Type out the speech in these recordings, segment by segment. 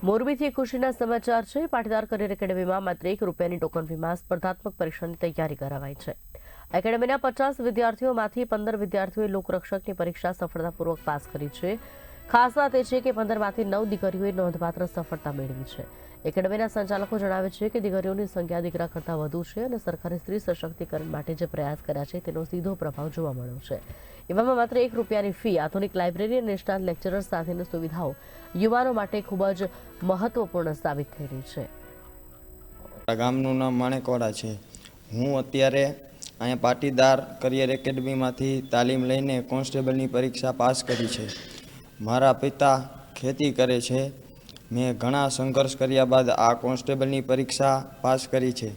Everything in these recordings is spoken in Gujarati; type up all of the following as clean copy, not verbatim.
મોરબીથી ખુશીના સમાચાર છે. પાટીદાર કરિયર એકેડમીમાં માત્ર ₹1 ટોકન ફીમાં સ્પર્ધાત્મક પરીક્ષાની તૈયારી કરાવાઈ છે. એકેડમીના 50 વિદ્યાર્થીઓમાંથી 15 વિદ્યાર્થીઓએ લોકરક્ષકની પરીક્ષા સફળતાપૂર્વક પાસ કરી છે. ખાસ વાત એ છે કે 15માંથી 9 દીકરીઓએ નોંધપાત્ર સફળતા મેળવી છે. એકેડમીના સંચાલકો જણાવે છે કે દીકરીઓની સંખ્યા દીકરા કરતાં વધુ છે અને સરકારે સ્ત્રી સશક્તિકરણ માટે જે પ્રયાસ કર્યા છે તેનો સીધો પ્રભાવ જોવા મળ્યો છે. એવામાં માત્ર ₹1ની ફી, આધુનિક લાઇબ્રેરી અને નિષ્ણાત લેક્ચરર સાથેની સુવિધાઓ યુવાનો માટે ખૂબ જ મહત્વપૂર્ણ સાબિત થઈ રહી છે. ગામનું નામ માણેકવાડા છે. હું અત્યારે અહીંયા પાટીદાર કરિયર એકેડમીમાંથી તાલીમ લઈને કોન્સ્ટેબલની પરીક્ષા પાસ કરી છે. મારા પિતા ખેતી કરે છે. મેં ઘણા સંઘર્ષ કર્યા બાદ આ કોન્સ્ટેબલની પરીક્ષા પાસ કરી છે.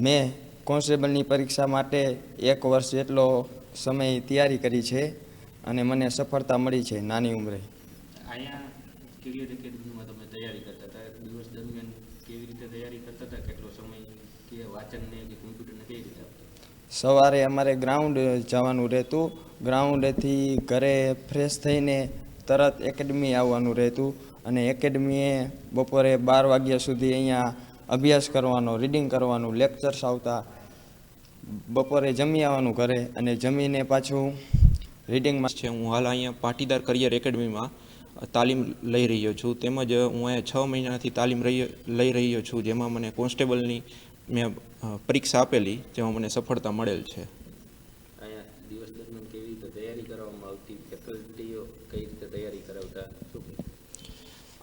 મેં કોન્સ્ટેબલની પરીક્ષા માટે 1 વર્ષ જેટલો સમય તૈયારી કરી છે અને મને સફળતા મળી છે નાની ઉંમરે. અહીંયા કરિયર એકેડમીમાં તમે તૈયારી કરતા હતા, દિવસ દરમિયાન કેવી રીતે તૈયારી કરતા હતા, કેટલો સમય કે વાંચનને કે કોમ્પ્યુટરને કઈ રીતે આપતા? સવારે અમારે ગ્રાઉન્ડ જવાનું રહેતું. ગ્રાઉન્ડેથી ઘરે ફ્રેશ થઈને તરત એકેડમી આવવાનું રહેતું અને એકેડમીએ બપોરે 12 વાગ્યા સુધી અહીંયા અભ્યાસ કરવાનો, રીડિંગ કરવાનું, લેક્ચર્સ આવતા. બપોરે જમી આવવાનું ઘરે અને જમીને પાછું રીડિંગમાં છે. હું હાલ અહીંયા પાટીદાર કરિયર એકેડમીમાં તાલીમ લઈ રહ્યો છું. તેમજ હું અહીંયા 6 મહિનાથી તાલીમ લઈ રહ્યો છું, જેમાં મને કોન્સ્ટેબલની મેં પરીક્ષા આપેલી, જેમાં મને સફળતા મળેલ છે. અહીંયા દિવસ દરમિયાન કેવી રીતે તૈયારી કરવામાં આવતી, ફેકલ્ટીઓ કઈ રીતે તૈયારી કરાવતા, શું?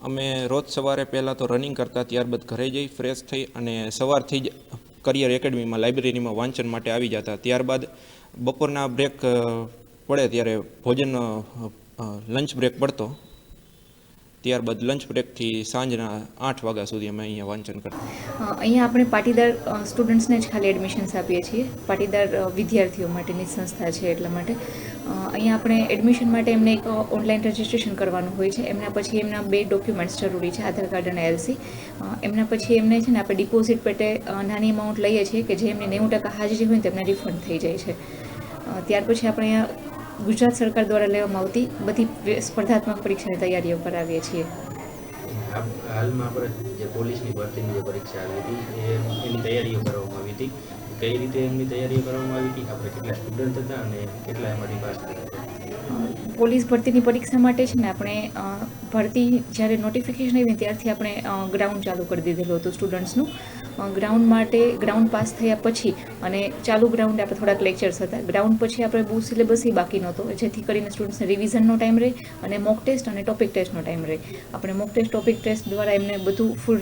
અમે રોજ સવારે પહેલાં તો રનિંગ કરતા, ત્યારબાદ ઘરે જઈ ફ્રેશ થઈ અને સવારથી જ કરિયર એકેડમીમાં લાઇબ્રેરીમાં વાંચન માટે આવી જતા. ત્યારબાદ બપોરના બ્રેક પડે ત્યારે ભોજન લંચ બ્રેક પડતો. ત્યારબાદ લંચ બ્રેકથી સાંજના 8 વાગ્યા સુધી અમે અહીંયા વાંચન કરતા. અહીંયા આપણે પાટીદાર સ્ટુડન્ટ્સને જ ખાલી એડમિશન્સ આપીએ છીએ. પાટીદાર વિદ્યાર્થીઓ માટેની સંસ્થા છે, એટલા માટે અહીંયા આપણે એડમિશન માટે એમને એક ઓનલાઈન રજિસ્ટ્રેશન કરવાનું હોય છે. એમના પછી એમના 2 ડોક્યુમેન્ટ્સ જરૂરી છે, આધાર કાર્ડ અને LC. એમના પછી એમને છે ને આપણે ડિપોઝિટ પેટે નાની અમાઉન્ટ લઈએ છીએ કે જે એમની 90% હાજરી હોય ને તેમને રિફંડ થઈ જાય છે. ત્યાર પછી આપણે અહીંયા ગુજરાત સરકાર દ્વારા લેવામાં આવતી બધી સ્પર્ધાત્મક પરીક્ષાની તૈયારીઓ કરાવીએ છીએ. હાલમાં આપણે જે પોલીસની ભરતીની જે પરીક્ષા આવી હતી એની તૈયારીઓ કરવામાં આવી હતી, કઈ રીતે એમની તૈયારીઓ કરવામાં આવી હતી, આપણે કેટલા સ્ટુડન્ટ હતા અને કેટલા એમાંથી પાસ થયા હતા? પોલીસ ભરતીની પરીક્ષા માટે છે ને આપણે ભરતી જ્યારે નોટિફિકેશન આવી ત્યારથી આપણે ગ્રાઉન્ડ ચાલુ કરી દીધેલું હતું સ્ટુડન્ટ્સનું. ગ્રાઉન્ડ માટે ગ્રાઉન્ડ પાસ થયા પછી અને ચાલુ ગ્રાઉન્ડ આપણે થોડાક લેક્ચર્સ હતા. ગ્રાઉન્ડ પછી આપણે બહુ સિલેબસ બાકી નહોતો, જેથી કરીને સ્ટુડન્ટ્સને રિવિઝનનો ટાઈમ રહે અને મોક ટેસ્ટ અને ટોપિક ટેસ્ટનો ટાઈમ રહે. આપણે મોક ટેસ્ટ ટોપિક ટેસ્ટ દ્વારા એમને બધું ફૂલ